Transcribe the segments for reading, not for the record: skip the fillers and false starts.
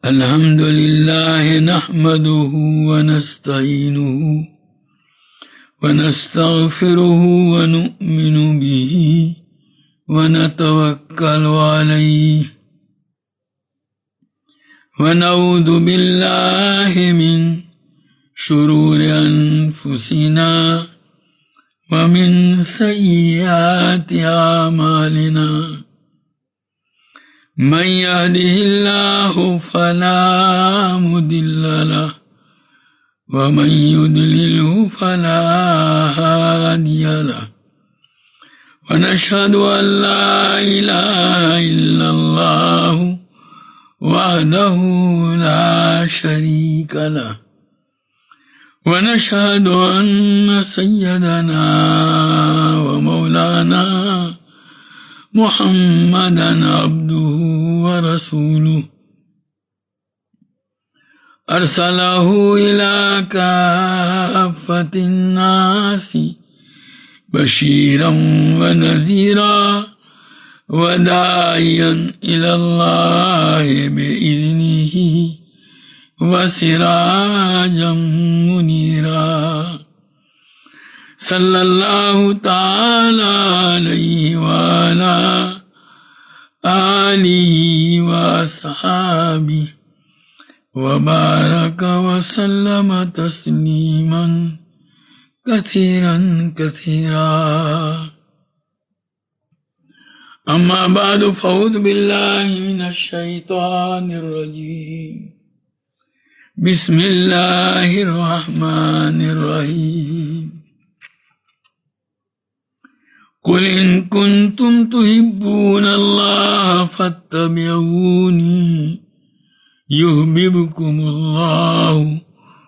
الحمد لله نحمده ونستعينه ونستغفره ونؤمن به ونتوكل عليه ونعوذ بالله من شرور أنفسنا ومن سيئات أعمالنا من يهده الله فلا مضل له ومن يضلله فلا هادي له ونشهد أن لا إله إلا الله وحده لا شريك له ونشهد أن سيدنا ومولانا محمدًا عبده ورسوله أرسله إلى كافة الناس بشيرا ونذيرا وداعيا إلى الله بإذنه وسراجا منيرا صلى الله تعالى عليه وعلى آله وأصحابه وبارك وسلم تسليما كثيرا كثيرا أما بعد فأعوذ بالله من الشيطان الرجيم بسم الله الرحمن الرحيم قل إن كنتم تحبون الله فاتبعوني يحببكم الله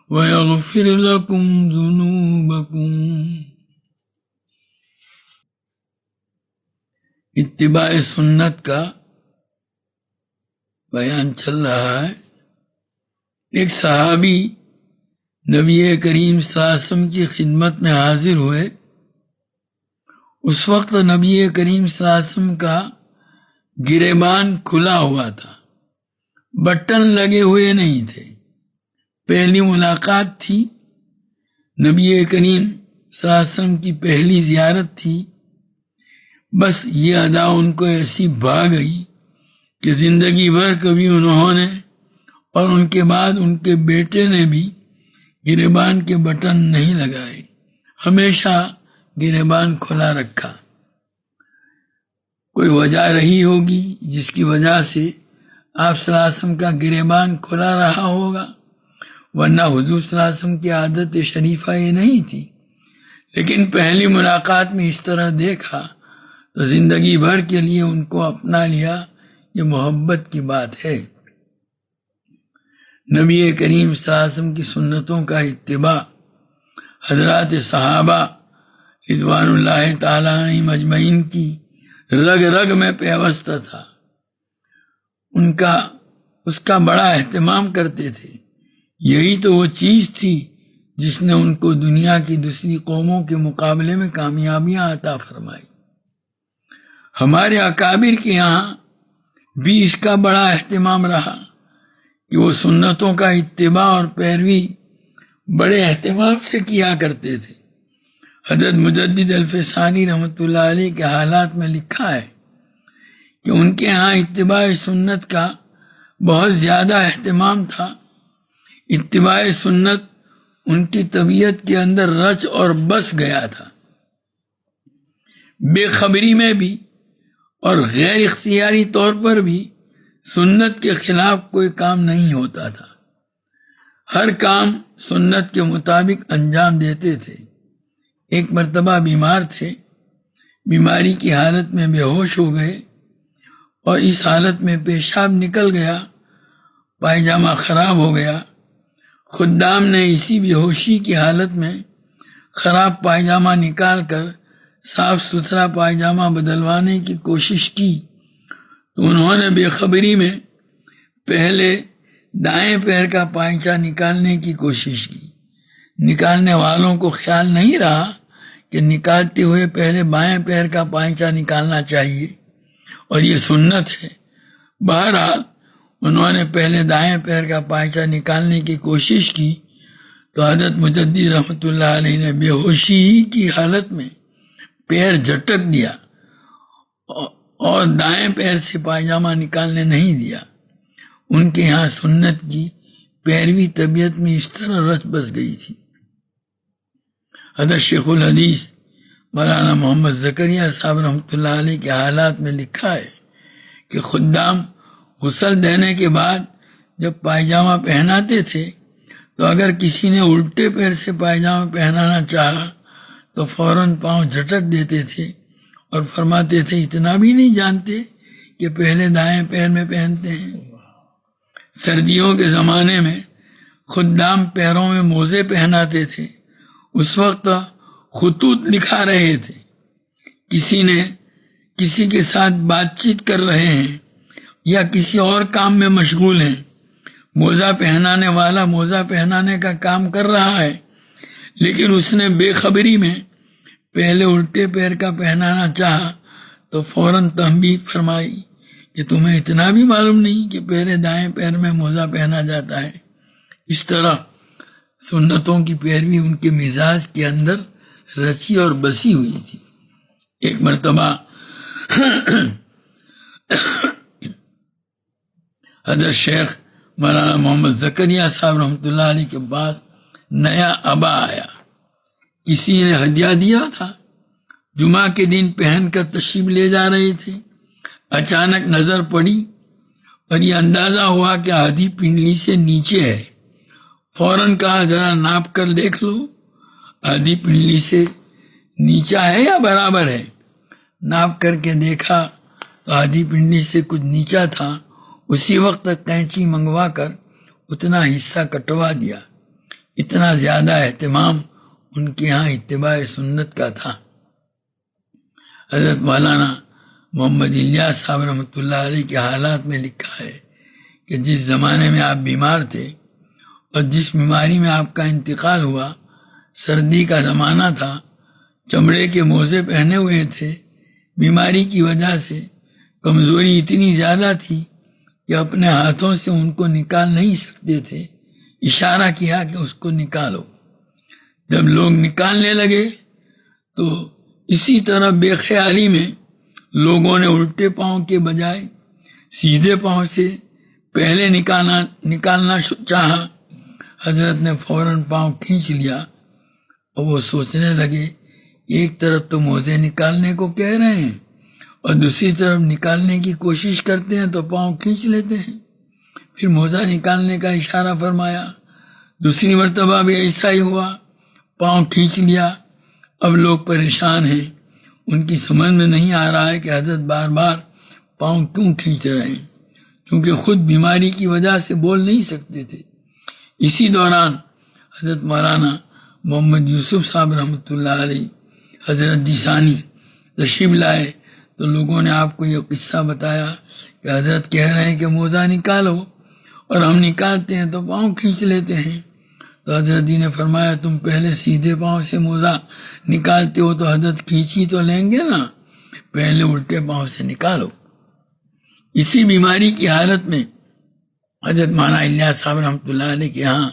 ويغفر لكم ذنوبكم۔ اتباع سنت کا بیان چل رہا ہے۔ ایک صحابی نبی کریم صلی اللہ علیہ وسلم کی خدمت میں حاضر ہوئے۔ اس وقت نبی کریم صلی اللہ علیہ وسلم کا گریبان کھلا ہوا تھا، بٹن لگے ہوئے نہیں تھے۔ پہلی ملاقات تھی، نبی کریم صلی اللہ علیہ وسلم کی پہلی زیارت تھی۔ بس یہ ادا ان کو ایسی بھا گئی کہ زندگی بھر کبھی انہوں نے اور ان کے بعد ان کے بیٹے نے بھی گریبان کے بٹن نہیں لگائے، ہمیشہ گریبان کھلا رکھا۔ کوئی وجہ رہی ہوگی جس کی وجہ سے آپ صلی اللہ علیہ وسلم کا گریبان کھلا رہا ہوگا، ورنہ حضور صلی اللہ علیہ وسلم کی عادت شریفہ یہ نہیں تھی۔ لیکن پہلی ملاقات میں اس طرح دیکھا تو زندگی بھر کے لیے ان کو اپنا لیا۔ یہ محبت کی بات ہے۔ نبی کریم صلی اللہ علیہ وسلم کی سنتوں کا اتباع حضرات صحابہ رضوان اللہ تعالیٰ علیہم اجمعین کی رگ رگ میں پیوستہ تھا۔ اس کا بڑا اہتمام کرتے تھے۔ یہی تو وہ چیز تھی جس نے ان کو دنیا کی دوسری قوموں کے مقابلے میں کامیابیاں عطا فرمائی۔ ہمارے اکابر کے یہاں بھی اس کا بڑا اہتمام رہا کہ وہ سنتوں کا اتباع اور پیروی بڑے اہتمام سے کیا کرتے تھے۔ حضرت مجدد الفسانی رحمۃ اللہ علیہ کے حالات میں لکھا ہے کہ ان کے ہاں اتباع سنت کا بہت زیادہ اہتمام تھا۔ اتباع سنت ان کی طبیعت کے اندر رچ اور بس گیا تھا۔ بے خبری میں بھی اور غیر اختیاری طور پر بھی سنت کے خلاف کوئی کام نہیں ہوتا تھا۔ ہر کام سنت کے مطابق انجام دیتے تھے۔ ایک مرتبہ بیمار تھے، بیماری کی حالت میں بے ہوش ہو گئے اور اس حالت میں پیشاب نکل گیا، پائجامہ خراب ہو گیا۔ خدام نے اسی بے ہوشی کی حالت میں خراب پائجامہ نکال کر صاف ستھرا پائجامہ بدلوانے کی کوشش کی تو انہوں نے بے خبری میں پہلے دائیں پیر کا پائچہ نکالنے کی کوشش کی۔ نکالنے والوں کو خیال نہیں رہا کہ نکالتے ہوئے پہلے بائیں پیر کا پائچہ نکالنا چاہیے، اور یہ سنت ہے۔ بہرحال انہوں نے پہلے دائیں پیر کا پائچہ نکالنے کی کوشش کی تو حضرت مجدد رحمۃ اللہ علیہ نے بے ہوشی کی حالت میں پیر جھٹک دیا اور دائیں پیر سے پائجامہ نکالنے نہیں دیا۔ ان کے یہاں سنت کی پیروی طبیعت میں اس طرح رچ بس گئی تھی۔ حضرت شیخ الحدیث مولانا محمد زکریا صاحب رحمۃ اللہ علیہ کے حالات میں لکھا ہے کہ خدام غسل دینے کے بعد جب پائجامہ پہناتے تھے تو اگر کسی نے الٹے پیر سے پائجامہ پہنانا چاہا تو فوراً پاؤں جھٹک دیتے تھے اور فرماتے تھے اتنا بھی نہیں جانتے کہ پہلے دائیں پیر میں پہنتے ہیں۔ سردیوں کے زمانے میں خدام پیروں میں موزے پہناتے تھے، اس وقت خطوط لکھا رہے تھے، کسی کے ساتھ بات چیت کر رہے ہیں یا کسی اور کام میں مشغول ہیں، موزہ پہنانے والا موزہ پہنانے کا کام کر رہا ہے، لیکن اس نے بے خبری میں پہلے الٹے پیر کا پہنانا چاہا تو فوراً تنبیہ فرمائی کہ تمہیں اتنا بھی معلوم نہیں کہ پہلے دائیں پیر میں موزہ پہنا جاتا ہے۔ اس طرح سنتوں کی پیروی ان کے مزاج کے اندر رچی اور بسی ہوئی تھی۔ ایک مرتبہ حضرت شیخ مولانا محمد زکریا صاحب رحمۃ اللہ علیہ کے پاس نیا عبا آیا، کسی نے ہدیہ دیا تھا، جمعہ کے دن پہن کر تشریف لے جا رہے تھے، اچانک نظر پڑی اور یہ اندازہ ہوا کہ آدھی پنڈلی سے نیچے ہے۔ فوراً کہا ذرا ناپ کر دیکھ لو، آدھی پنڈلی سے نیچا ہے یا برابر ہے؟ ناپ کر کے دیکھا تو آدھی پنڈلی سے کچھ نیچا تھا۔ اسی وقت قینچی منگوا کر اتنا حصہ کٹوا دیا۔ اتنا زیادہ اہتمام ان کے ہاں اتباع سنت کا تھا۔ حضرت مولانا محمد الیاس صاحب رحمۃ اللہ علیہ کے حالات میں لکھا ہے کہ جس زمانے میں آپ بیمار تھے اور جس بیماری میں آپ کا انتقال ہوا، سردی کا زمانہ تھا، چمڑے کے موزے پہنے ہوئے تھے، بیماری کی وجہ سے کمزوری اتنی زیادہ تھی کہ اپنے ہاتھوں سے ان کو نکال نہیں سکتے تھے۔ اشارہ کیا کہ اس کو نکالو۔ جب لوگ نکالنے لگے تو اسی طرح بے خیالی میں لوگوں نے الٹے پاؤں کے بجائے سیدھے پاؤں سے پہلے نکالنا چاہا۔ حضرت نے فوراً پاؤں کھینچ لیا اور وہ سوچنے لگے ایک طرف تو موزے نکالنے کو کہہ رہے ہیں اور دوسری طرف نکالنے کی کوشش کرتے ہیں تو پاؤں کھینچ لیتے ہیں۔ پھر موزہ نکالنے کا اشارہ فرمایا، دوسری مرتبہ بھی ایسا ہی ہوا، پاؤں کھینچ لیا۔ اب لوگ پریشان ہیں، ان کی سمجھ میں نہیں آ رہا ہے کہ حضرت بار بار پاؤں کیوں کھینچ رہے ہیں، کیونکہ خود بیماری کی وجہ سے بول نہیں سکتے تھے۔ اسی دوران حضرت مولانا محمد یوسف صاحب رحمۃ اللہ علیہ حضرت دیسانی تشریف لائے تو لوگوں نے آپ کو یہ قصہ بتایا کہ حضرت کہہ رہے ہیں کہ موزہ نکالو اور ہم نکالتے ہیں تو پاؤں کھینچ لیتے ہیں۔ تو حضرت جی نے فرمایا تم پہلے سیدھے پاؤں سے موزہ نکالتے ہو تو حضرت کھینچی تو لیں گے نا، پہلے الٹے پاؤں سے نکالو۔ اسی بیماری کی حالت میں حضرت مولانا الیاس صاحب رحمۃ اللہ علیہ کے ہاں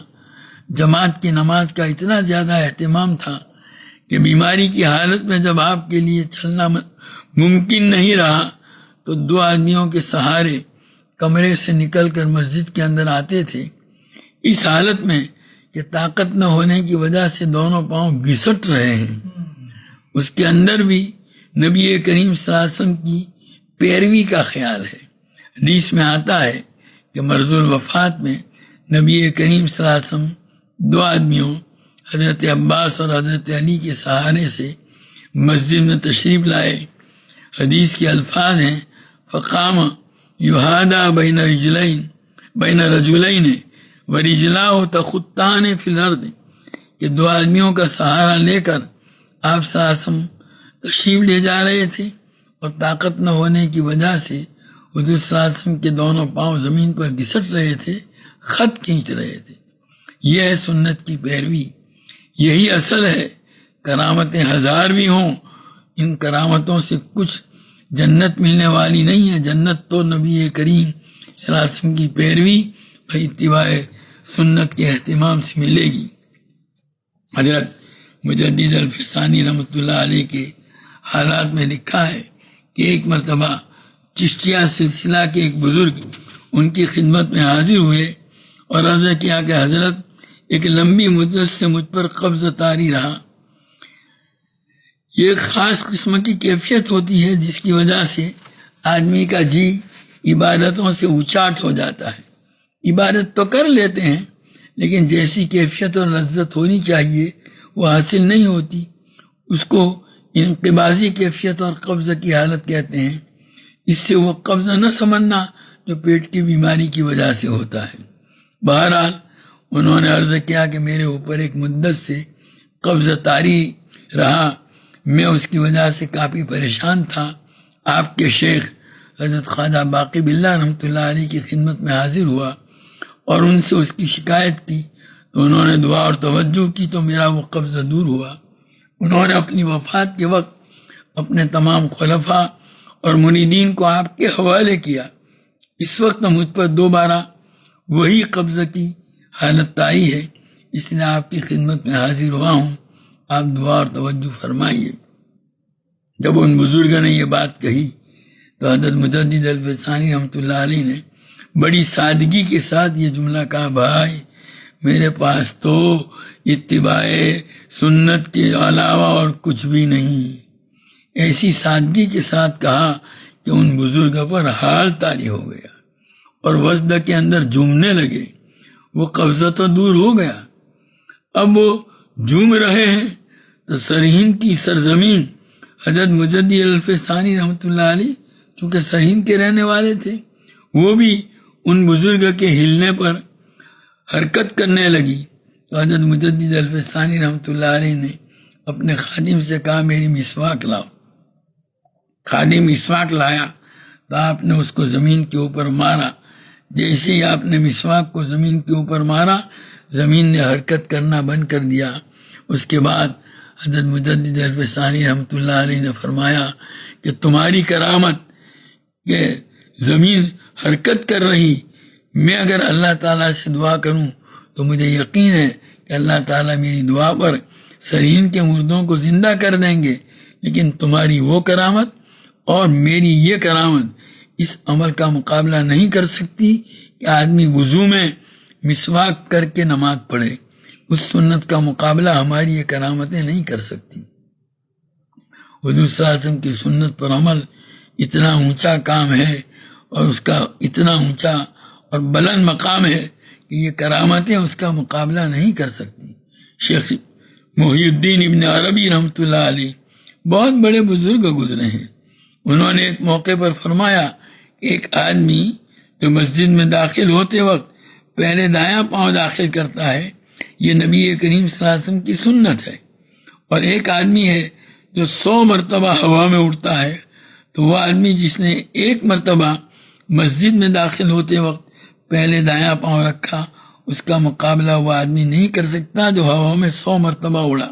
جماعت کی نماز کا اتنا زیادہ اہتمام تھا کہ بیماری کی حالت میں جب آپ کے لیے چلنا ممکن نہیں رہا تو 2 آدمیوں کے سہارے کمرے سے نکل کر مسجد کے اندر آتے تھے، اس حالت میں کہ طاقت نہ ہونے کی وجہ سے دونوں پاؤں گھسٹ رہے ہیں۔ اس کے اندر بھی نبی کریم صلی اللہ علیہ وسلم کی پیروی کا خیال ہے۔ حدیث میں آتا ہے کہ مرض الوفات میں نبی کریم صلی اللہ علیہ وسلم 2 آدمیوں حضرت عباس اور حضرت علی کے سہارے سے مسجد میں تشریف لائے۔ حدیث کے الفاظ ہیں فقام یہادا بین رجلین ورجلاہ تخطان فی الارض، کہ 2 آدمیوں کا سہارا لے کر آپ صلی اللہ علیہ وسلم تشریف لے جا رہے تھے اور طاقت نہ ہونے کی وجہ سے حضور صلی اللہ علیہ وسلم کے دونوں پاؤں زمین پر گھسٹ رہے تھے، خط کھینچ رہے تھے۔ یہ ہے سنت کی پیروی، یہی اصل ہے۔ کرامتیں 1000 بھی ہوں، ان کرامتوں سے کچھ جنت ملنے والی نہیں ہے، جنت تو نبی کریم صلی اللہ علیہ وسلم کی پیروی اور اتباع سنت کے اہتمام سے ملے گی۔ حضرت مجدد الفسانی رحمۃ اللہ علیہ کے حالات میں لکھا ہے کہ ایک مرتبہ چشتیہ سلسلہ کے ایک بزرگ ان کی خدمت میں حاضر ہوئے اور عرض کیا کہ حضرت ایک لمبی مدت سے مجھ پر قبض طاری رہا۔ یہ ایک خاص قسم کی کیفیت ہوتی ہے جس کی وجہ سے آدمی کا جی عبادتوں سے اچاٹ ہو جاتا ہے۔ عبادت تو کر لیتے ہیں لیکن جیسی کیفیت اور لذت ہونی چاہیے وہ حاصل نہیں ہوتی، اس کو انقباضی کیفیت اور قبض کی حالت کہتے ہیں۔ اس سے وہ قبض نہ سمجھنا جو پیٹ کی بیماری کی وجہ سے ہوتا ہے۔ بہرحال انہوں نے عرض کیا کہ میرے اوپر ایک مدت سے قبض طاری رہا، میں اس کی وجہ سے کافی پریشان تھا۔ آپ کے شیخ حضرت خواجہ باقی باللہ رحمۃ اللہ علیہ کی خدمت میں حاضر ہوا اور ان سے اس کی شکایت کی تو انہوں نے دعا اور توجہ کی تو میرا وہ قبض دور ہوا۔ انہوں نے اپنی وفات کے وقت اپنے تمام خلفاء اور مریدین کو آپ کے حوالے کیا۔ اس وقت مجھ پر دوبارہ وہی قبض کی حالت آئی ہے، اس لیے آپ کی خدمت میں حاضر ہوا ہوں، آپ دعا اور توجہ فرمائیے۔ جب ان بزرگوں نے یہ بات کہی تو حضرت مجدد الفسانی رحمۃ اللہ علیہ نے بڑی سادگی کے ساتھ یہ جملہ کہا، بھائی میرے پاس تو اتباع سنت کے علاوہ اور کچھ بھی نہیں۔ ایسی سادگی کے ساتھ کہا کہ ان بزرگوں پر حال طاری ہو گیا اور وجد کے اندر جھومنے لگے۔ وہ قبضہ تو دور ہو گیا، اب وہ جھوم رہے ہیں۔ تو سرہند کی سرزمین حضرت مجدد الفسانی رحمۃ اللہ علیہ چونکہ سرہند کے رہنے والے تھے، وہ بھی ان بزرگ کے ہلنے پر حرکت کرنے لگی۔ تو حضرت مجدد الفسانی رحمۃ اللہ علیہ نے اپنے خادم سے کہا میری مسواک لاؤ۔ خادم مسواک لایا تو آپ نے اس کو زمین کے اوپر مارا۔ جیسے ہی آپ نے مسواک کو زمین کے اوپر مارا، زمین نے حرکت کرنا بند کر دیا۔ اس کے بعد حضرت مجدد الفسانی رحمۃ اللہ علیہ نے فرمایا کہ تمہاری کرامت کہ زمین حرکت کر رہی، میں اگر اللہ تعالیٰ سے دعا کروں تو مجھے یقین ہے کہ اللہ تعالیٰ میری دعا پر سرہند کے مردوں کو زندہ کر دیں گے، لیکن تمہاری وہ کرامت اور میری یہ کرامت اس عمل کا مقابلہ نہیں کر سکتی کہ آدمی وضو میں مسواک کر کے نماز پڑھے۔ اس سنت کا مقابلہ ہماری یہ کرامتیں نہیں کر سکتی۔ حضور صلی اللہ علیہ وسلم کی سنت پر عمل اتنا اونچا کام ہے اور اس کا اتنا اونچا اور بلند مقام ہے کہ یہ کرامتیں اس کا مقابلہ نہیں کر سکتی۔ شیخ محی الدین ابن عربی رحمۃ اللہ علیہ بہت بڑے بزرگ گزرے ہیں۔ انہوں نے ایک موقع پر فرمایا کہ ایک آدمی جو مسجد میں داخل ہوتے وقت پہلے دایاں پاؤں داخل کرتا ہے، یہ نبی کریم صلی اللہ علیہ وسلم کی سنت ہے، اور ایک آدمی ہے جو 100 مرتبہ ہوا میں اڑتا ہے، تو وہ آدمی جس نے ایک مرتبہ مسجد میں داخل ہوتے وقت پہلے دایاں پاؤں رکھا، اس کا مقابلہ وہ آدمی نہیں کر سکتا جو ہوا میں 100 مرتبہ اڑا۔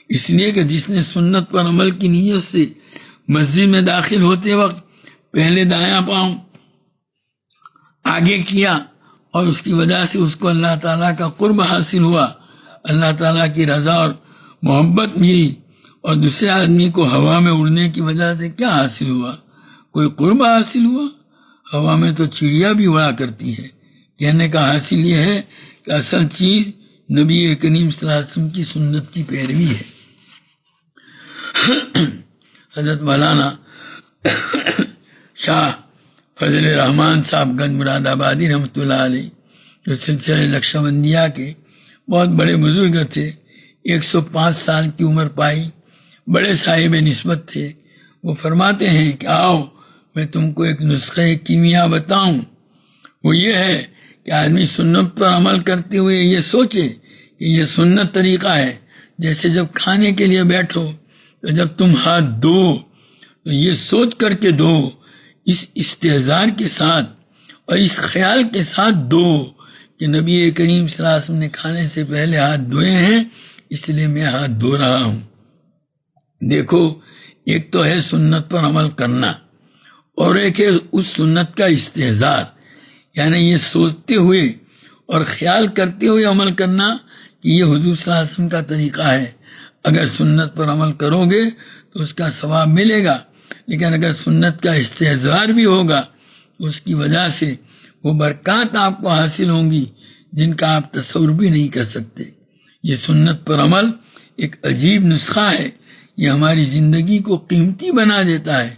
اس لیے کہ جس نے سنت پر عمل کی نیت سے مسجد میں داخل ہوتے وقت پہلے دایاں پاؤں آگے کیا اور اس کی وجہ سے اس کو اللہ تعالیٰ کا قرب حاصل ہوا، اللہ تعالیٰ کی رضا اور محبت ملی، اور دوسرے آدمی کو ہوا میں اڑنے کی وجہ سے کیا حاصل ہوا؟ کوئی قرب حاصل ہوا؟ ہوا میں تو چڑیا بھی اڑا کرتی ہے۔ کہنے کا حاصل یہ ہے کہ اصل چیز نبی کریم صلی اللہ علیہ وسلم کی سنت کی پیروی ہے۔ حضرت مولانا شاہ فضل الرحمان صاحب گنج مراد آبادی رحمۃ اللہ علیہ جو سلسلہ نقشبندیہ کے بہت بڑے بزرگ تھے، 105 سال کی عمر پائی، بڑے صاحب نسبت تھے۔ وہ فرماتے ہیں کہ آؤ میں تم کو ایک نسخہ کیمیا بتاؤں۔ وہ یہ ہے کہ آدمی سنت پر عمل کرتے ہوئے یہ سوچے کہ یہ سنت طریقہ ہے۔ جیسے جب کھانے کے لیے بیٹھو تو جب تم ہاتھ دو تو یہ سوچ کر کے دو، اس استحضار کے ساتھ اور اس خیال کے ساتھ دو کہ نبی کریم صلی اللہ علیہ وسلم نے کھانے سے پہلے ہاتھ دھوئے ہیں، اس لیے میں ہاتھ دھو رہا ہوں۔ دیکھو ایک تو ہے سنت پر عمل کرنا، اور ایک ہے اس سنت کا استحضار، یعنی یہ سوچتے ہوئے اور خیال کرتے ہوئے عمل کرنا کہ یہ حضور صلی اللہ علیہ وسلم کا طریقہ ہے۔ اگر سنت پر عمل کرو گے تو اس کا ثواب ملے گا، لیکن اگر سنت کا استحضار بھی ہوگا تو اس کی وجہ سے وہ برکات آپ کو حاصل ہوں گی جن کا آپ تصور بھی نہیں کر سکتے۔ یہ سنت پر عمل ایک عجیب نسخہ ہے، یہ ہماری زندگی کو قیمتی بنا دیتا ہے،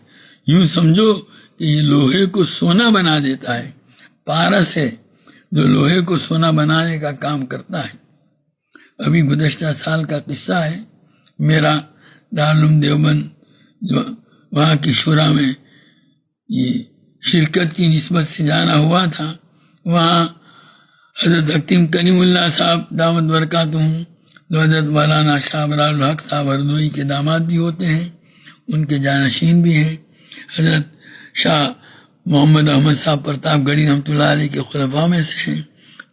یوں سمجھو کہ یہ لوہے کو سونا بنا دیتا ہے۔ پارس ہے جو لوہے کو سونا بنانے کا کام کرتا ہے۔ ابھی گزشتہ سال کا قصہ ہے، میرا دارالعلوم دیوبند جو وہاں کی شورا میں یہ شرکت کی نسبت سے جانا ہوا تھا، وہاں حضرت حکیم کلیم اللہ صاحب دامت برکاتہم جو حضرت مولانا شاہ ابرار الحق صاحب ہردوئی کے داماد بھی ہوتے ہیں، ان کے جانشین بھی ہیں، حضرت شاہ محمد احمد صاحب پرتاپ گڑھی رحمۃ اللہ علیہ کے خلفاء میں سے ہیں،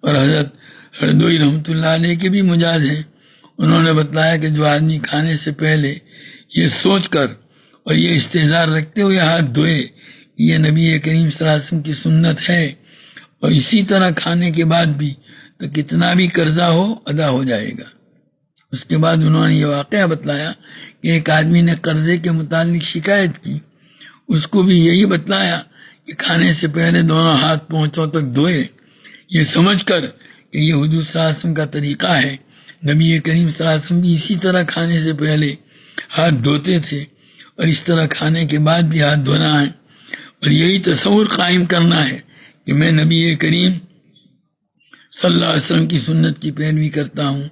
اور حضرت ہردوئی رحمۃ اللہ علیہ کے بھی مجاز ہیں۔ انہوں نے بتلایا کہ جو آدمی کھانے سے پہلے یہ سوچ کر اور یہ استحضار رکھتے ہوئے ہاتھ دھوئے یہ نبی کریم صلی اللہ علیہ وسلم کی سنت ہے، اور اسی طرح کھانے کے بعد بھی تو کتنا بھی قرضہ ہو ادا ہو جائے گا۔ اس کے بعد انہوں نے یہ واقعہ بتلایا کہ ایک آدمی نے قرضے کے متعلق شکایت کی، اس کو بھی یہی بتلایا کہ کھانے سے پہلے دونوں ہاتھ پونچھوں تک دھوئے، یہ سمجھ کر کہ یہ حضور صلی اللہ علیہ وسلم کا طریقہ ہے۔ نبی کریم صلی اللہ علیہ وسلم بھی اسی طرح کھانے سے پہلے ہاتھ دھوتے تھے، اور اس طرح کھانے کے بعد بھی ہاتھ دھونا ہے، اور یہی تصور قائم کرنا ہے کہ میں نبی کریم صلی اللہ علیہ وسلم کی سنت کی پیروی کرتا ہوں۔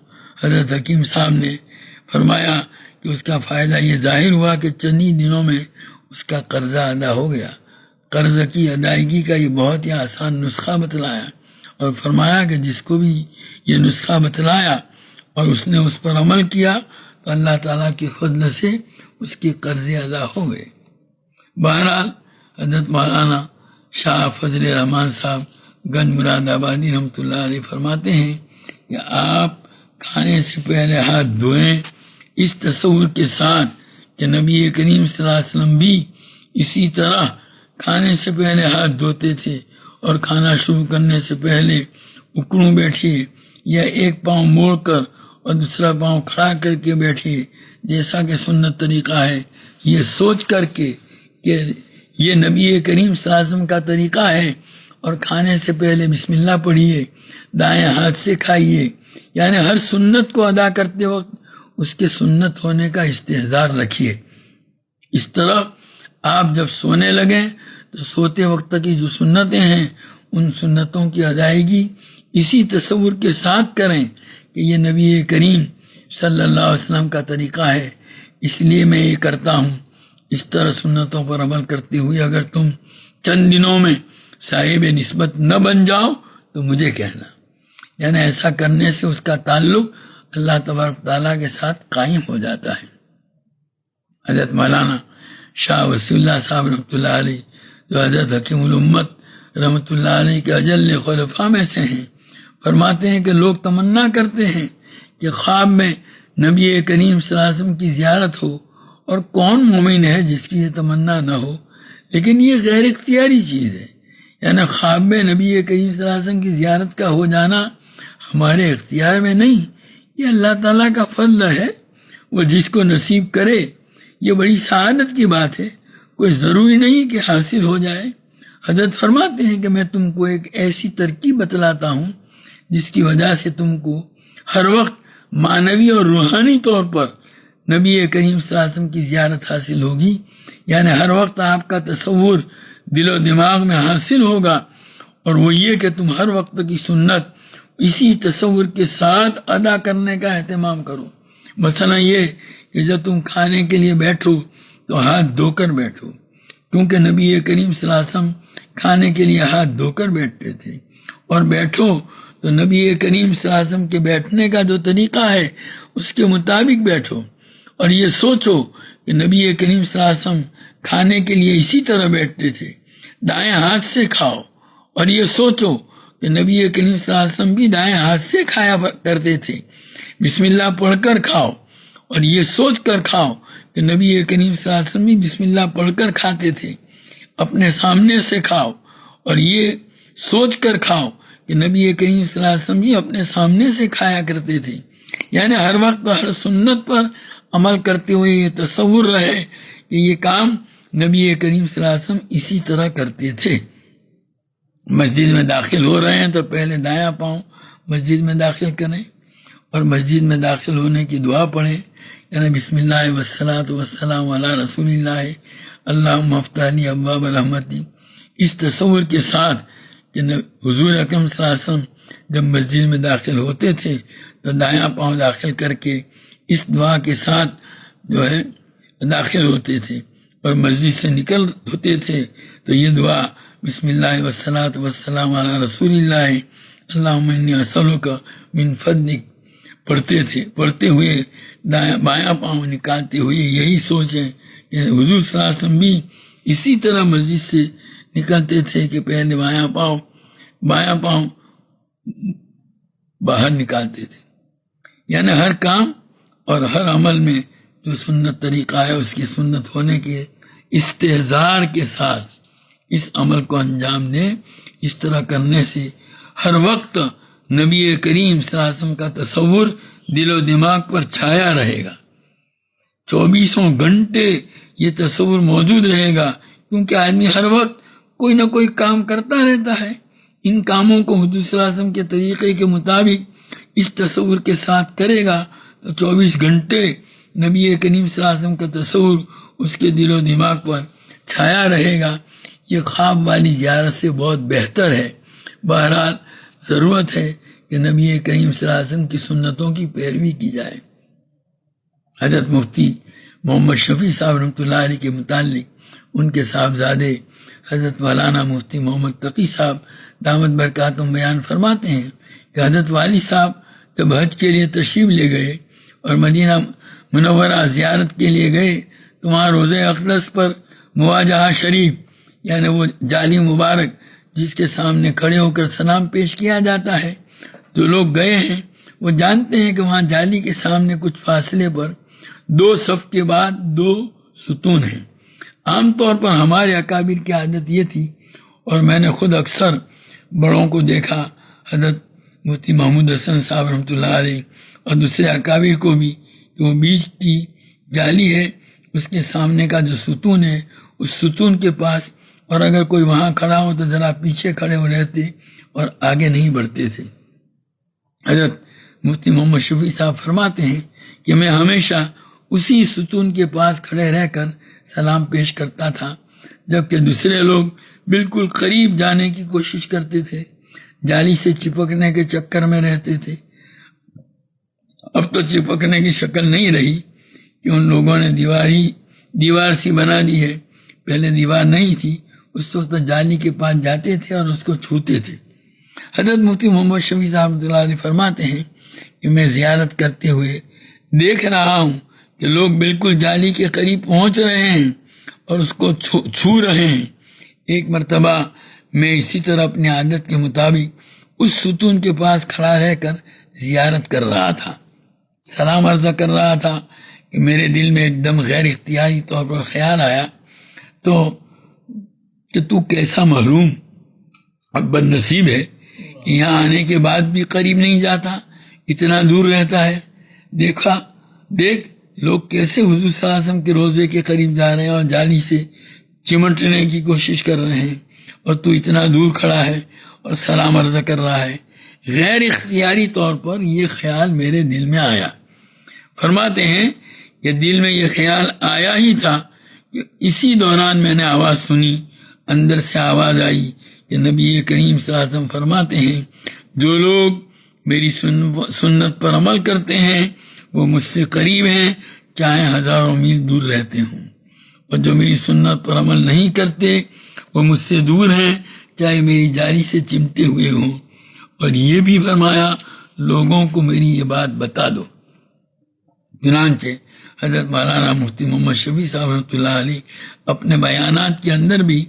حضرت حکیم صاحب نے فرمایا کہ اس کا فائدہ یہ ظاہر ہوا کہ چند ہی دنوں میں اس کا قرضہ ادا ہو گیا۔ قرض کی ادائیگی کا یہ بہت ہی آسان نسخہ بتلایا، اور فرمایا کہ جس کو بھی یہ نسخہ بتلایا اور اس نے اس پر عمل کیا تو اللہ تعالیٰ کی فضل سے اس کے قرضے ادا ہو گئے۔ بہرحال حضرت مولانا شاہ فضل رحمان صاحب گنج مراد آبادی رحمۃ اللہ علیہ فرماتے ہیں کہ آپ کھانے سے پہلے ہاتھ دھوئیں اس تصور کے ساتھ کہ نبی کریم صلی اللہ علیہ وسلم بھی اسی طرح کھانے سے پہلے ہاتھ دھوتے تھے، اور کھانا شروع کرنے سے پہلے اکڑوں بیٹھیے یا ایک پاؤں موڑ کر اور دوسرا پاؤں کھڑا کر کے بیٹھیے جیسا کہ سنت طریقہ ہے، یہ سوچ کر کے کہ یہ نبی کریم صلی اللہ علیہ وسلم کا طریقہ ہے، اور کھانے سے پہلے بسم اللہ پڑھیے، دائیں ہاتھ سے کھائیے، یعنی ہر سنت کو ادا کرتے وقت اس کے سنت ہونے کا استحضار رکھیے۔ اس طرح آپ جب سونے لگیں تو سوتے وقت کی جو سنتیں ہیں ان سنتوں کی ادائیگی اسی تصور کے ساتھ کریں کہ یہ نبی کریم صلی اللہ علیہ وسلم کا طریقہ ہے، اس لیے میں یہ کرتا ہوں۔ اس طرح سنتوں پر عمل کرتے ہوئے اگر تم چند دنوں میں صاحب نسبت نہ بن جاؤ تو مجھے کہنا، یعنی ایسا کرنے سے اس کا تعلق اللہ تبارک تعالیٰ کے ساتھ قائم ہو جاتا ہے۔ حضرت مولانا شاہ وسیع اللہ صاحب رحمۃ اللہ علیہ جو حضرت حکیم الامت رحمۃ اللہ علیہ کے اجل خلفاء میں سے ہیں، فرماتے ہیں کہ لوگ تمنا کرتے ہیں کہ خواب میں نبی کریم صلی اللہ علیہ وسلم کی زیارت ہو، اور کون مومن ہے جس کی یہ تمنا نہ ہو، لیکن یہ غیر اختیاری چیز ہے، یعنی خواب میں نبی کریم صلی اللہ علیہ وسلم کی زیارت کا ہو جانا ہمارے اختیار میں نہیں، یہ اللہ تعالیٰ کا فضل ہے، وہ جس کو نصیب کرے، یہ بڑی سعادت کی بات ہے، کوئی ضروری نہیں کہ حاصل ہو جائے۔ حضرت فرماتے ہیں کہ میں تم کو ایک ایسی ترکیب بتلاتا ہوں جس کی وجہ سے تم کو ہر وقت معنوی اور روحانی طور پر نبی کریم صلی اللہ علیہ وسلم کی زیارت حاصل ہوگی، یعنی ہر وقت آپ کا تصور دل و دماغ میں حاصل ہوگا، اور وہ یہ کہ تم ہر وقت کی سنت اسی تصور کے ساتھ ادا کرنے کا اہتمام کرو۔ مثلا یہ کہ جب تم کھانے کے لیے بیٹھو تو ہاتھ دھو کر بیٹھو، کیونکہ نبی کریم صلی اللہ علیہ وسلم کھانے کے لیے ہاتھ دھو کر بیٹھتے تھے، اور بیٹھو تو نبی کریم صلی اللہ علیہ وسلم کے بیٹھنے کا جو طریقہ ہے اس کے مطابق بیٹھو، اور یہ سوچو کہ نبی کریم صلی اللہ علیہ وسلم کھانے کے لیے اسی طرح بیٹھتے تھے، دائیں ہاتھ سے کھاؤ، اور یہ سوچو کہ نبی کریم صلی اللہ علیہ وسلم بھی دائیں ہاتھ سے کھایا کرتے تھے، بسم اللہ پڑھ کر کھاؤ، اور یہ سوچ کر کھاؤ کہ نبی کریم صلی اللہ علیہ وسلم بھی بسم اللہ پڑھ کر کھاتے تھے. اپنے سامنے سے کھاؤ اور یہ سوچ کر کھاؤ کہ نبی کریم صلی اللہ علیہ وسلم بھی اپنے سامنے سے کھایا کرتے تھے. یعنی ہر وقت ہر سنت پر عمل کرتے ہوئے یہ تصور رہے کہ یہ کام نبی کریم صلی اللہ علیہ وسلم اسی طرح کرتے تھے. مسجد میں داخل ہو رہے ہیں تو پہلے دایاں پاؤں مسجد میں داخل کریں اور مسجد میں داخل ہونے کی دعا پڑھیں، یعنی بسم اللہ والصلاۃ والسلام علی رسول اللہ اللہم افتح لی ابواب رحمتی. اس تصور کے ساتھ کہ حضور اکرم صلی اللہ علیہ وسلم جب مسجد میں داخل ہوتے تھے تو دایاں پاؤں داخل کر کے اس دعا کے ساتھ جو ہے داخل ہوتے تھے، اور مسجد سے نکل ہوتے تھے تو یہ دعا بسم اللہ والصلاۃ والسلام علی رسول اللہ اللہم انی اسألک من فضلک پڑھتے تھے. پڑھتے ہوئے بایاں پاؤں نکالتے ہوئے یہی سوچیں کہ حضور صلی اللہ علیہ وسلم بھی اسی طرح مسجد سے نکلتے تھے کہ پہلے بایاں پاؤں باہر نکالتے تھے. یعنی ہر کام اور ہر عمل میں جو سنت طریقہ ہے اس کی سنت ہونے کے استحضار کے ساتھ اس عمل کو انجام دیں. اس طرح کرنے سے ہر وقت نبی کریم صلی اللہ علیہ وسلم کا تصور دل و دماغ پر چھایا رہے گا. 24 گھنٹے یہ تصور موجود رہے گا، کیونکہ آدمی ہر وقت کوئی نہ کوئی کام کرتا رہتا ہے. ان کاموں کو حضور صلی اللہ علیہ وسلم کے طریقے کے مطابق اس تصور کے ساتھ کرے گا تو 24 گھنٹے نبی کریم صلی اللہ علیہ وسلم کا تصور اس کے دل و دماغ پر چھایا رہے گا. یہ خواب والی زیارت سے بہت بہتر ہے. بہرحال ضرورت ہے کہ نبی کریم صلی اللہ علیہ وسلم کی سنتوں کی پیروی کی جائے. حضرت مفتی محمد شفیع صاحب رحمۃ اللہ علیہ کے متعلق ان کے صاحبزادے حضرت مولانا مفتی محمد تقی صاحب دامت برکاتہم بیان فرماتے ہیں کہ حضرت والی صاحب جب حج کے لیے تشریف لے گئے اور مدینہ منورہ زیارت کے لیے گئے تو وہاں روضہ اقدس پر مواجہہ شریف، یعنی وہ جالی مبارک جس کے سامنے کھڑے ہو کر سلام پیش کیا جاتا ہے، جو لوگ گئے ہیں وہ جانتے ہیں کہ وہاں جالی کے سامنے کچھ فاصلے پر 2 صف کے بعد 2 ستون ہیں. عام طور پر ہمارے اکابر کی عادت یہ تھی، اور میں نے خود اکثر بڑوں کو دیکھا، حضرت مفتی محمود حسن صاحب رحمۃ اللہ علیہ اور دوسرے اکابر کو بھی، کہ وہ بیچ کی جالی ہے اس کے سامنے کا جو ستون ہے اس ستون کے پاس، اور اگر کوئی وہاں کھڑا ہو تو ذرا پیچھے کھڑے ہو رہتے اور آگے نہیں بڑھتے تھے. حضرت مفتی محمد شفیع صاحب فرماتے ہیں کہ میں ہمیشہ اسی ستون کے پاس کھڑے رہ کر سلام پیش کرتا تھا، جبکہ دوسرے لوگ بالکل قریب جانے کی کوشش کرتے تھے، جالی سے چپکنے کے چکر میں رہتے تھے. اب تو چپکنے کی شکل نہیں رہی کہ ان لوگوں نے دیوار سی بنا دی ہے. پہلے دیوار نہیں تھی، اس وقت جالی کے پاس جاتے تھے اور اس کو چھوتے تھے. حضرت مفتی محمد شفیع صاحب رحمۃ اللہ علیہ فرماتے ہیں کہ میں زیارت کرتے ہوئے دیکھ رہا ہوں کہ لوگ بالکل جالی کے قریب پہنچ رہے ہیں اور اس کو چھو رہے ہیں. ایک مرتبہ میں اسی طرح اپنی عادت کے مطابق اس ستون کے پاس کھڑا رہ کر زیارت کر رہا تھا، سلام عرض کر رہا تھا کہ میرے دل میں ایک دم غیر اختیاری طور پر خیال آیا کہ تو کیسا محروم اور بد نصیب ہے، یہاں آنے کے بعد بھی قریب نہیں جاتا، اتنا دور رہتا ہے. دیکھ لوگ کیسے حضور صلی اللہ علیہ وسلم کے روضے کے قریب جا رہے ہیں اور جالی سے چمٹنے کی کوشش کر رہے ہیں، اور تو اتنا دور کھڑا ہے اور سلام عرض کر رہا ہے. غیر اختیاری طور پر یہ خیال میرے دل میں آیا. فرماتے ہیں کہ دل میں یہ خیال آیا ہی تھا کہ اسی دوران میں نے آواز سنی، اندر سے آواز آئی کہ نبی کریم صلی اللہ علیہ وسلم فرماتے ہیں جو لوگ میری سنت پر عمل کرتے ہیں وہ مجھ سے قریب ہیں چاہے ہزاروں میل دور رہتے ہوں، اور جو میری سنت پر عمل نہیں کرتے وہ مجھ سے دور ہیں چاہے میری جالی سے چمٹے ہوئے ہوں. اور یہ بھی فرمایا لوگوں کو میری یہ بات بتا دو. چنانچہ حضرت مولانا مفتی محمد شفیع صاحب رحمۃ اللہ علیہ اپنے بیانات کے اندر بھی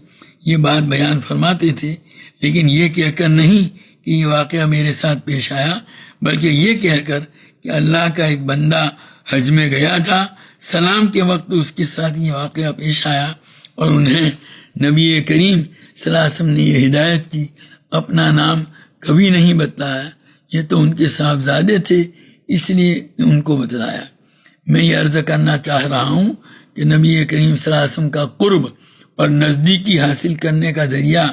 یہ بات بیان فرماتے تھے، لیکن یہ کہہ کر نہیں کہ یہ واقعہ میرے ساتھ پیش آیا، بلکہ یہ کہہ کر کہ اللہ کا ایک بندہ حج میں گیا تھا، سلام کے وقت اس کے ساتھ یہ واقعہ پیش آیا اور انہیں نبی کریم صلی اللہ علیہ وسلم نے یہ ہدایت کی، اپنا نام کبھی نہیں بتلایا، یہ تو ان کے صاحبزادے تھے اس لیے ان کو بتلایا۔ میں یہ عرض کرنا چاہ رہا ہوں کہ نبی کریم صلی اللہ علیہ وسلم کا قرب اور نزدیکی حاصل کرنے کا ذریعہ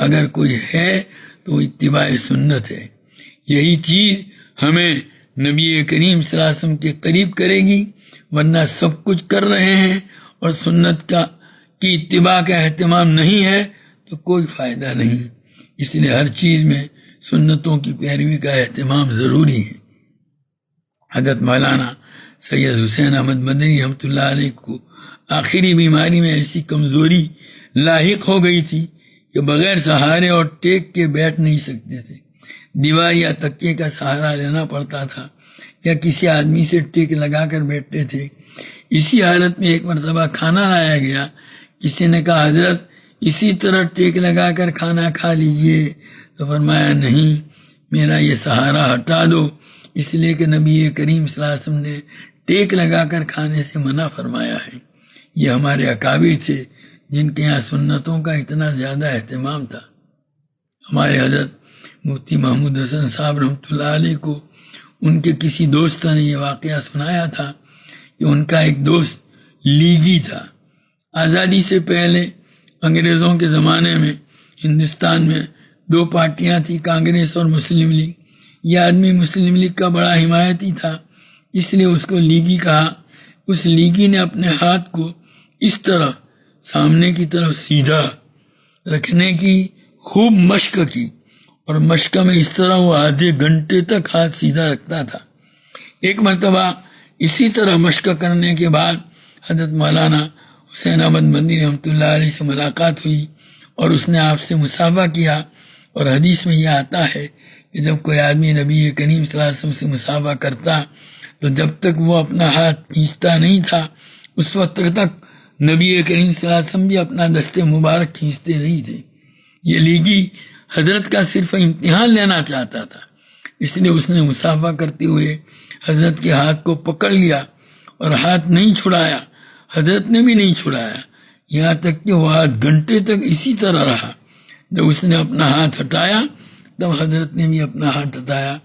اگر کوئی ہے تو اتباع سنت ہے۔ یہی چیز ہمیں نبی کریم صلی اللہ علیہ وسلم کے قریب کرے گی، ورنہ سب کچھ کر رہے ہیں اور سنت کی اتباع کا اہتمام نہیں ہے تو کوئی فائدہ نہیں۔ اس لیے ہر چیز میں سنتوں کی پیروی کا اہتمام ضروری ہے۔ حضرت مولانا سید حسین احمد مدنی رحمۃ اللہ علیہ کو آخری بیماری میں ایسی کمزوری لاحق ہو گئی تھی کہ بغیر سہارے اور ٹیک کے بیٹھ نہیں سکتے تھے، دیوار یا تکیے کا سہارا لینا پڑتا تھا یا کسی آدمی سے ٹیک لگا کر بیٹھتے تھے۔ اسی حالت میں ایک مرتبہ کھانا لایا گیا، کسی نے کہا حضرت اسی طرح ٹیک لگا کر کھانا کھا لیجئے، تو فرمایا نہیں، میرا یہ سہارا ہٹا دو، اس لیے کہ نبی کریم صلی اللہ علیہ وسلم نے ٹیک لگا کر کھانے سے منع فرمایا ہے۔ یہ ہمارے اکابر تھے جن کے یہاں سنتوں کا اتنا زیادہ اہتمام تھا۔ ہمارے حضرت مفتی محمود حسن صاحب رحمۃ اللہ علیہ کو ان کے کسی دوست نے یہ واقعہ سنایا تھا کہ ان کا ایک دوست لیگی تھا۔ آزادی سے پہلے انگریزوں کے زمانے میں ہندوستان میں 2 پارٹیاں تھیں، کانگریس اور مسلم لیگ۔ یہ آدمی مسلم لیگ کا بڑا حمایتی تھا، اس لیے اس کو لیگی کہا۔ اس لیگی نے اپنے ہاتھ کو اس طرح سامنے کی طرف سیدھا رکھنے کی خوب مشق کی، اور مشق میں اس طرح وہ آدھے گھنٹے تک ہاتھ سیدھا رکھتا تھا۔ ایک مرتبہ اسی طرح مشق کرنے کے بعد حضرت مولانا حسین احمد مدنی رحمۃ اللہ علیہ سے ملاقات ہوئی اور اس نے آپ سے مصافحہ کیا، اور حدیث میں یہ آتا ہے کہ جب کوئی آدمی نبی کریم صلی اللہ علیہ وسلم سے مصافحہ کرتا تو جب تک وہ اپنا ہاتھ کھینچتا نہیں تھا اس وقت تک نبی کریم صلی اللہ علیہ وسلم بھی اپنا دست مبارک کھینچتے نہیں تھے۔ یہ لیگی حضرت کا صرف امتحان لینا چاہتا تھا، اس لیے اس نے مصافحہ کرتے ہوئے حضرت کے ہاتھ کو پکڑ لیا اور ہاتھ نہیں چھڑایا، حضرت نے بھی نہیں چھڑایا، یہاں تک کہ وہ آدھ گھنٹے تک اسی طرح رہا۔ جب اس نے اپنا ہاتھ ہٹایا تب حضرت نے بھی اپنا ہاتھ ہٹایا،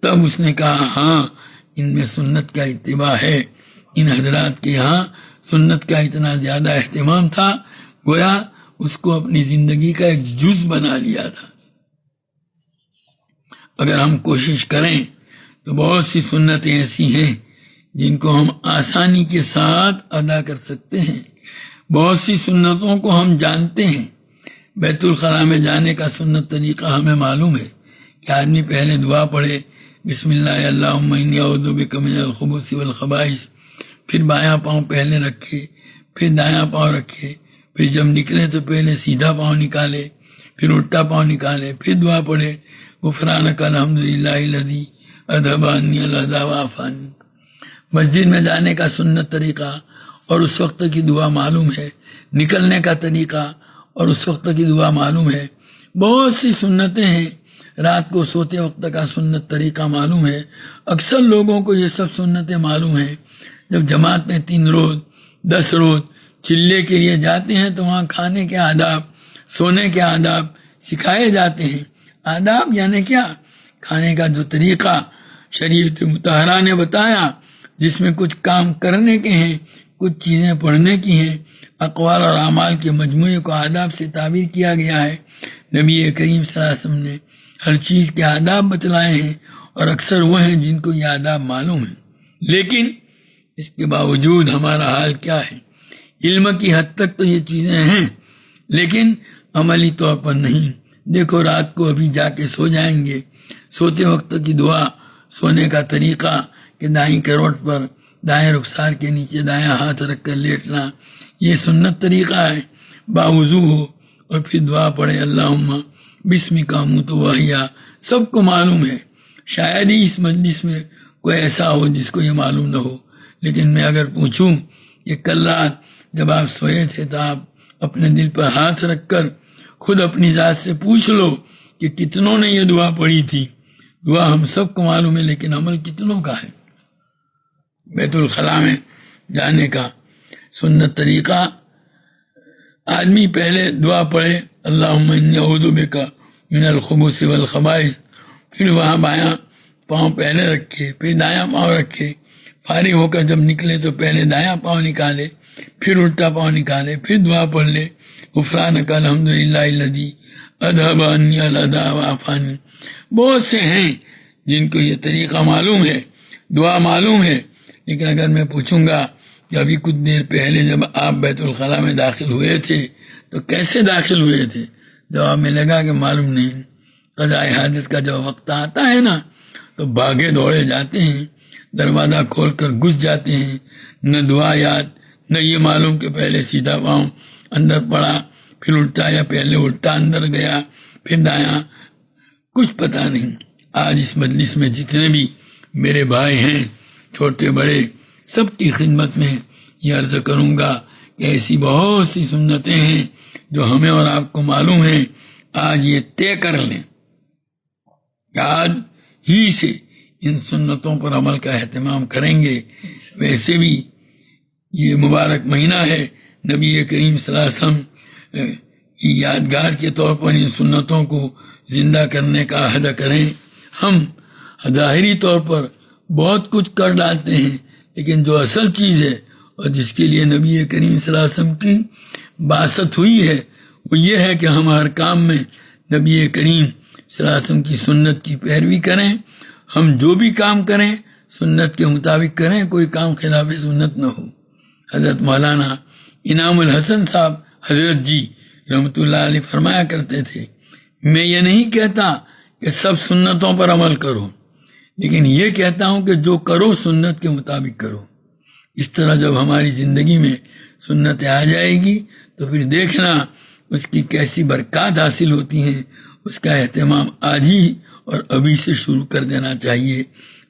تب اس نے کہا ہاں ان میں سنت کا اتباع ہے۔ ان حضرات کے یہاں سنت کا اتنا زیادہ اہتمام تھا، گویا اس کو اپنی زندگی کا ایک جز بنا لیا تھا۔ اگر ہم کوشش کریں تو بہت سی سنتیں ایسی ہیں جن کو ہم آسانی کے ساتھ ادا کر سکتے ہیں۔ بہت سی سنتوں کو ہم جانتے ہیں۔ بیت الخلاء میں جانے کا سنت طریقہ ہمیں معلوم ہے کہ آدمی پہلے دعا پڑھے، بسم اللہ اللہم انی اعوذ بک من الخبث والخبائث، پھر بایاں پاؤں پہلے رکھے، پھر دایاں پاؤں رکھے، پھر جب نکلے تو پہلے سیدھا پاؤں نکالے، پھر الٹا پاؤں نکالے، پھر دعا پڑھے غفرانک الحمدللہ الذی اذھب عنی العذا وعافانی۔ مسجد میں جانے کا سنت طریقہ اور اس وقت کی دعا معلوم ہے، نکلنے کا طریقہ اور اس وقت کی دعا معلوم ہے۔ بہت سی سنتیں ہیں، رات کو سوتے وقت کا سنت طریقہ معلوم ہے۔ اکثر لوگوں کو یہ سب سنتیں معلوم ہیں۔ جب جماعت میں 3 روز 10 روز چلے کے لیے جاتے ہیں تو وہاں کھانے کے آداب، سونے کے آداب سکھائے جاتے ہیں۔ آداب یعنی کیا؟ کھانے کا جو طریقہ شریعت مطہرہ نے بتایا، جس میں کچھ کام کرنے کے ہیں، کچھ چیزیں پڑھنے کی ہیں، اقوال اور اعمال کے مجموعے کو آداب سے تعبیر کیا گیا ہے۔ نبی کریم صلی اللہ علیہ وسلم نے ہر چیز کے آداب بتلائے ہیں، اور اکثر وہ ہیں جن کو یہ آداب معلوم ہیں۔ لیکن اس کے باوجود ہمارا حال کیا ہے؟ علم کی حد تک تو یہ چیزیں ہیں لیکن عملی طور پر نہیں۔ دیکھو رات کو ابھی جا کے سو جائیں گے، سوتے وقت کی دعا، سونے کا طریقہ کہ دائیں کروٹ پر دائیں رخسار کے نیچے دایاں ہاتھ رکھ کر لیٹنا، یہ سنت طریقہ ہے۔ باوضو ہو اور پھر دعا پڑھے اللہم بسمک اموت واحیا، سب کو معلوم ہے۔ شاید ہی اس مجلس میں کوئی ایسا ہو جس کو یہ معلوم نہ ہو، لیکن میں اگر پوچھوں کہ کل رات جب آپ سوئے تھے تو آپ اپنے دل پر ہاتھ رکھ کر خود اپنی ذات سے پوچھ لو کہ کتنوں نے یہ دعا پڑھی تھی۔ دعا ہم سب کو معلوم ہے لیکن عمل کتنوں کا ہے؟ بیت الخلاء میں جانے کا سنت طریقہ، آدمی پہلے دعا پڑھے اللہم انی اعوذ بک من الخبث والخبائث، پھر وہاں بایاں پاؤں پہلے رکھے، پھر دایاں پاؤں رکھے، فارغ ہو کر جب نکلے تو پہلے دایاں پاؤں نکالے، پھر الٹا پاؤں نکالے، پھر دعا پڑھ لے غفرانک الحمدللہ الذی اذھب عنی العذاب وعافانی۔ بہت سے ہیں جن کو یہ طریقہ معلوم ہے، دعا معلوم ہے، لیکن اگر میں پوچھوں گا کہ ابھی کچھ دیر پہلے جب آپ بیت الخلاء میں داخل ہوئے تھے تو کیسے داخل ہوئے تھے، جواب ملے گا کہ معلوم نہیں۔ قضاء حاجت کا جب وقت آتا ہے نا تو بھاگے دوڑے جاتے ہیں، دروازہ کھول کر گھس جاتے ہیں، نہ دعا یاد، نہ یہ معلوم کہ پہلے سیدھا پاؤں اندر پڑا، پھر الٹا یا پہلے الٹا اندر گیا، پھر دایاں، کچھ پتہ نہیں۔ آج اس مجلس میں جتنے بھی میرے بھائی ہیں چھوٹے بڑے، سب کی خدمت میں یہ عرض کروں گا کہ ایسی بہت سی سنتیں ہیں جو ہمیں اور آپ کو معلوم ہیں، آج یہ طے کر لیں کہ آج ہی سے ان سنتوں پر عمل کا اہتمام کریں گے۔ ویسے بھی یہ مبارک مہینہ ہے، نبی کریم صلی اللہ علیہ وسلم کی یادگار کے طور پر ان سنتوں کو زندہ کرنے کا عہد کریں۔ ہم ظاہری طور پر بہت کچھ کر ڈالتے ہیں، لیکن جو اصل چیز ہے اور جس کے لیے نبی کریم صلی اللہ علیہ وسلم کی بعثت ہوئی ہے وہ یہ ہے کہ ہم ہر کام میں نبی کریم صلی اللہ علیہ وسلم کی سنت کی پیروی کریں۔ ہم جو بھی کام کریں سنت کے مطابق کریں، کوئی کام خلاف سنت نہ ہو۔ حضرت مولانا انعام الحسن صاحب حضرت جی رحمۃ اللہ علیہ فرمایا کرتے تھے، میں یہ نہیں کہتا کہ سب سنتوں پر عمل کرو، لیکن یہ کہتا ہوں کہ جو کرو سنت کے مطابق کرو۔ اس طرح جب ہماری زندگی میں سنت آ جائے گی تو پھر دیکھنا اس کی کیسی برکات حاصل ہوتی ہیں۔ اس کا اہتمام آج ہی اور ابھی سے شروع کر دینا چاہیے۔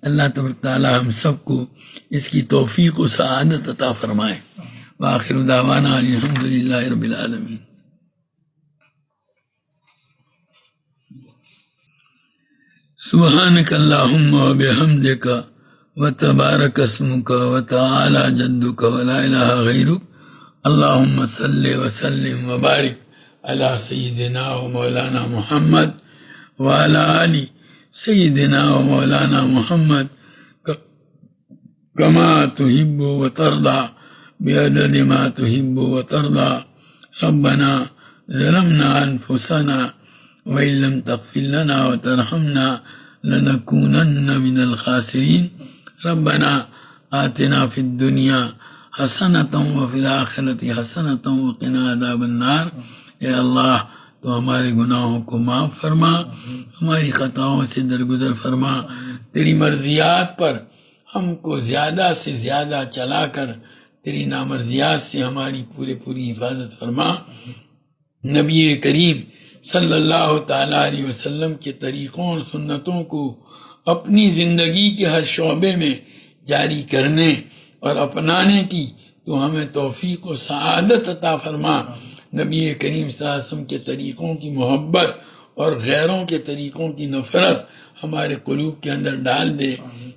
اللہ تبارک تعالی ہم سب کو اس کی توفیق و سعادت عطا فرمائے۔ وآخر دعوانا الحمدللہ رب العالمین۔ سبحانک اللہم و بحمدک وتبارک اسمک وتعالی جدک ولا الہ غیرک، اللہم صلی وسلم وبارک علی سیدنا و مولانا محمد وعلی آل سیدنا و مولانا محمد کما تحب وترضى بعدد ما تحب وترضى۔ ربنا ظلمنا انفسنا وإن لم تغفر لنا وترحمنا لنكونن من الخاسرين۔ ربنا آتنا في الدنيا حسنة وفي الآخرة حسنة وقنا عذاب النار۔ اے اللہ تو ہمارے گناہوں کو معاف فرما، ہماری خطاؤں سے درگزر فرما، تیری مرضیات پر ہم کو زیادہ سے زیادہ چلا کر تیری نامرضیات سے ہماری پوری حفاظت فرما۔ نبی کریم صلی اللہ تعالیٰ علیہ وسلم کے طریقوں اور سنتوں کو اپنی زندگی کے ہر شعبے میں جاری کرنے اور اپنانے کی تو ہمیں توفیق و سعادت عطا فرما۔ نبی کریم صلی اللہ علیہ وسلم کے طریقوں کی محبت اور غیروں کے طریقوں کی نفرت ہمارے قلوب کے اندر ڈال دے۔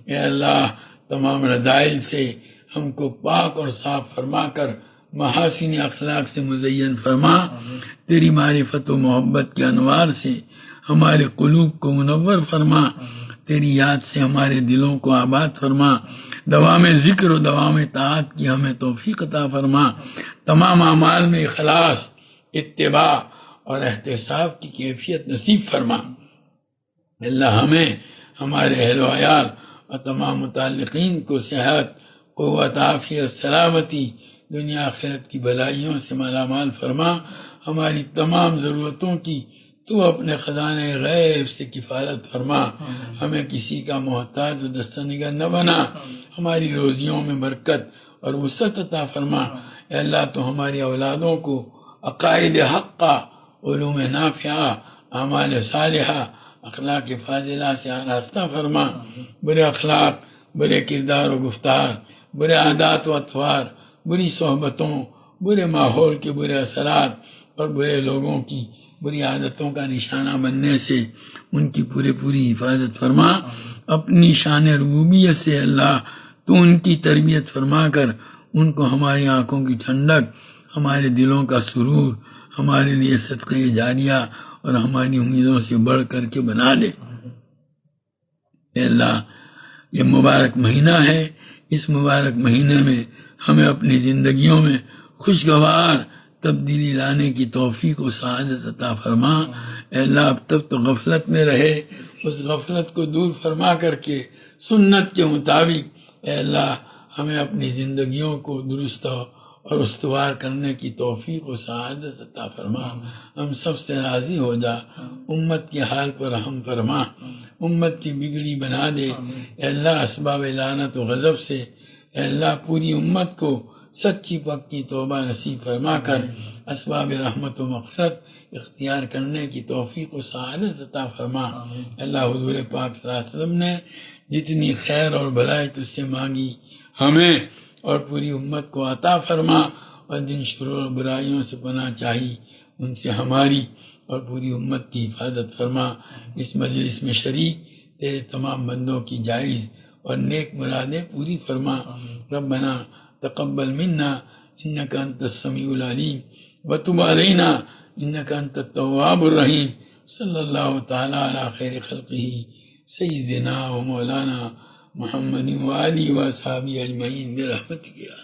اے اللہ تمام رذائل سے ہم کو پاک اور صاف فرما کر محاسن اخلاق سے مزین فرما۔ تیری معرفت و محبت کے انوار سے ہمارے قلوب کو منور فرما۔ تیری یاد سے ہمارے دلوں کو آباد فرما۔ دوام ذکر و دوام طاعت کی ہمیں توفیق عطا فرما۔ تمام اعمال میں اخلاص، اتباع اور احتساب کی کیفیت نصیب فرما۔ اللہ ہمیں، ہمارے اہل و عیال اور تمام متعلقین کو صحت، قوت، عافیت، سلامتی، دنیا آخرت کی بھلائیوں سے مالا مال فرما۔ ہماری تمام ضرورتوں کی تو اپنے خزانے غیب سے کفالت فرما۔ ہمیں کسی کا محتاج و دستنگر نہ بنا۔ ہماری روزیوں میں برکت اور وسعت عطا فرما۔ اے اللہ تو ہماری اولادوں کو عقائد حقہ، علوم نافعہ، اعمال صالحہ، اخلاق فاضلہ سے آراستہ فرما۔ برے اخلاق، برے کردار و گفتار، برے عادات و اطوار، بری صحبتوں، برے ماحول کے برے اثرات اور برے لوگوں کی بری عادتوں کا نشانہ بننے سے ان کی پوری حفاظت فرما۔ اپنی شان ربوبیت سے اللہ تو ان کی تربیت فرما کر ان کو ہماری آنکھوں کی ٹھنڈک، ہمارے دلوں کا سرور، ہمارے لیے صدقہ جاریہ اور ہماری امیدوں سے بڑھ کر کے بنا دے۔ اے اللہ، یہ مبارک مہینہ ہے، اس مبارک مہینے میں ہمیں اپنی زندگیوں میں خوشگوار تبدیلی لانے کی توفیق و سعادت عطا فرما۔ اے اللہ، اب تک تو غفلت میں رہے، اس غفلت کو دور فرما کر کے سنت کے مطابق اے اللہ ہمیں اپنی زندگیوں کو درست اور استوار کرنے کی توفیق و سعادت عطا فرما۔ ہم سب سے راضی ہو جا، امت کے حال پر رحم فرما، امت کی بگڑی بنا دے۔ اے اللہ، اسباب لعنت و غضب سے اے اللہ پوری امت کو سچی پکی توبہ نصیب فرما کر اسباب رحمت و مغفرت اختیار کرنے کی توفیق و سعادت عطا فرما۔ اللہ، حضور پاک صلی اللہ علیہ وسلم نے جتنی خیر اور بھلائی تجھ سے مانگی ہمیں اور پوری امت کو عطا فرما، اور جن شرور و برائیوں سے پناہ چاہی ان سے ہماری اور پوری امت کی حفاظت فرما۔ اس مجلس میں شریک تیرے تمام بندوں کی جائز اور نیک مرادیں پوری فرما۔ ربنا تقبل منا انك انت السميع العليم وتب علينا انك انت التواب الرحيم۔ صلی اللہ تعالی علی خیر خلقہ سیدنا و مولانا محمد وآلہ و اصحابہ اجمعین برحمتک یا